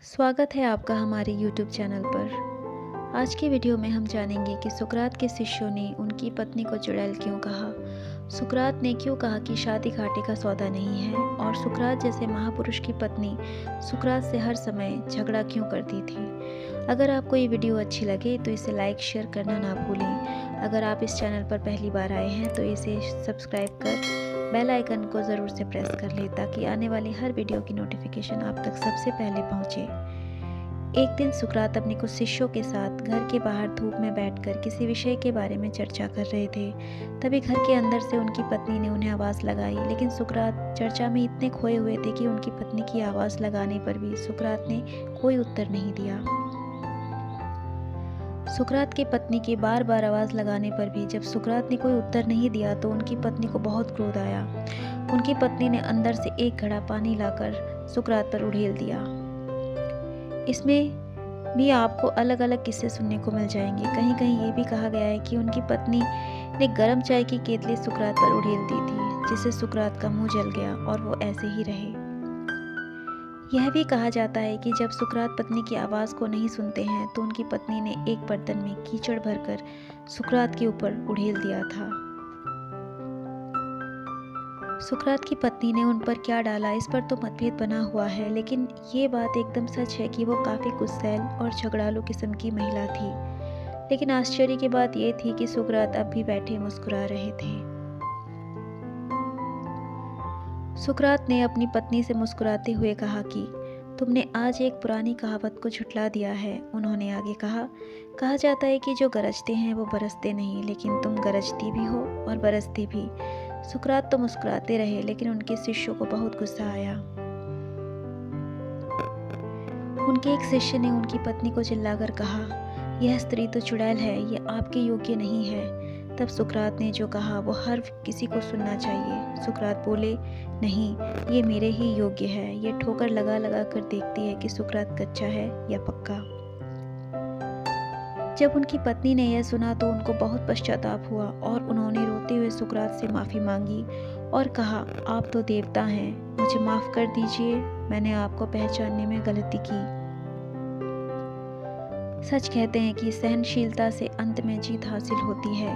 स्वागत है आपका हमारे YouTube चैनल पर। आज की वीडियो में हम जानेंगे कि सुकरात के शिष्यों ने उनकी पत्नी को चुड़ैल क्यों कहा। सुकरात ने क्यों कहा कि शादी घाटे का सौदा नहीं है, और सुकरात जैसे महापुरुष की पत्नी सुकरात से हर समय झगड़ा क्यों करती थी। अगर आपको ये वीडियो अच्छी लगे तो इसे लाइक शेयर करना ना भूलें। अगर आप इस चैनल पर पहली बार आए हैं तो इसे सब्सक्राइब कर बेल आइकन को ज़रूर से प्रेस कर लें ताकि आने वाली हर वीडियो की नोटिफिकेशन आप तक सबसे पहले पहुंचे। एक दिन सुकरात अपने कुछ शिष्यों के साथ घर के बाहर धूप में बैठकर किसी विषय के बारे में चर्चा कर रहे थे। तभी घर के अंदर से उनकी पत्नी ने उन्हें आवाज़ लगाई, लेकिन सुकरात चर्चा में इतने खोए हुए थे कि उनकी पत्नी की आवाज़ लगाने पर भी सुकरात ने कोई उत्तर नहीं दिया। सुकरात की पत्नी के बार बार आवाज़ लगाने पर भी जब सुकरात ने कोई उत्तर नहीं दिया तो उनकी पत्नी को बहुत क्रोध आया। उनकी पत्नी ने अंदर से एक घड़ा पानी लाकर सुकरात पर उड़ेल दिया। इसमें भी आपको अलग अलग किस्से सुनने को मिल जाएंगे। कहीं कहीं ये भी कहा गया है कि उनकी पत्नी ने गर्म चाय की केतली सुकरात पर उड़ेल दी थी, जिससे सुकरात का मुंह जल गया और वो ऐसे ही रहे। यह भी कहा जाता है कि जब सुकरात पत्नी की आवाज़ को नहीं सुनते हैं तो उनकी पत्नी ने एक बर्तन में कीचड़ भरकर सुकरात के ऊपर उड़ेल दिया था। सुकरात की पत्नी ने उन पर क्या डाला, इस पर तो मतभेद बना हुआ है, लेकिन ये बात एकदम सच है कि वो काफ़ी गुस्सैल और झगड़ालू किस्म की महिला थी। लेकिन आश्चर्य की बात यह थी कि सुकरात अब भी बैठे मुस्कुरा रहे थे। सुकरात ने अपनी पत्नी से मुस्कुराते हुए कहा कि तुमने आज एक पुरानी कहावत को झुठला दिया है। उन्होंने आगे कहा जाता है कि जो गरजते हैं वो बरसते नहीं, लेकिन तुम गरजती भी हो और बरसती भी। सुकरात तो मुस्कुराते रहे, लेकिन उनके शिष्यों को बहुत गुस्सा आया। उनके एक शिष्य ने उनकी पत्नी को चिल्लाकर कहा, यह स्त्री तो चुड़ैल है, यह आपके योग्य नहीं है। तब सुकरात ने जो कहा वो हर किसी को सुनना चाहिए। सुकरात बोले, नहीं, ये मेरे ही योग्य है। ये ठोकर लगा लगा कर देखती है कि सुकरात कच्चा है या पक्का। जब उनकी पत्नी ने यह सुना तो उनको बहुत पश्चाताप हुआ और उन्होंने रोते हुए सुकरात से माफ़ी मांगी और कहा, आप तो देवता हैं, मुझे माफ़ कर दीजिए, मैंने आपको पहचानने में गलती की। सच कहते हैं कि सहनशीलता से अंत में जीत हासिल होती है।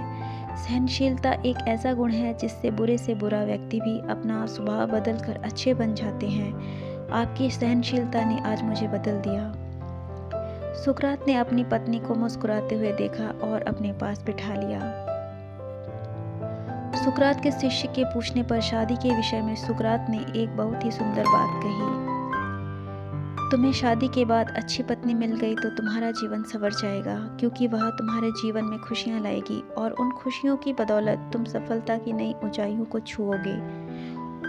सहनशीलता एक ऐसा गुण है जिससे बुरे से बुरा व्यक्ति भी अपना स्वभाव बदलकर अच्छे बन जाते हैं। आपकी सहनशीलता ने आज मुझे बदल दिया। सुकरात ने अपनी पत्नी को मुस्कुराते हुए देखा और अपने पास बिठा लिया। सुकरात के शिष्य के पूछने पर शादी के विषय में सुकरात ने एक बहुत ही सुंदर बात कही। तुम्हें शादी के बाद अच्छी पत्नी मिल गई तो तुम्हारा जीवन संवर जाएगा, क्योंकि वह तुम्हारे जीवन में खुशियां लाएगी और उन खुशियों की बदौलत तुम सफलता की नई ऊंचाइयों को छुओगे।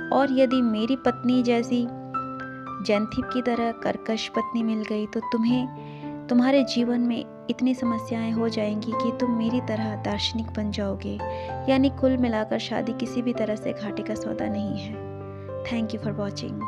और यदि मेरी पत्नी जैसी जैंथिब की तरह कर्कश पत्नी मिल गई तो तुम्हारे जीवन में इतनी समस्याएं हो जाएंगी कि तुम मेरी तरह दार्शनिक बन जाओगे। यानी कुल मिलाकर शादी किसी भी तरह से घाटे का सौदा नहीं है। Thank you for watching.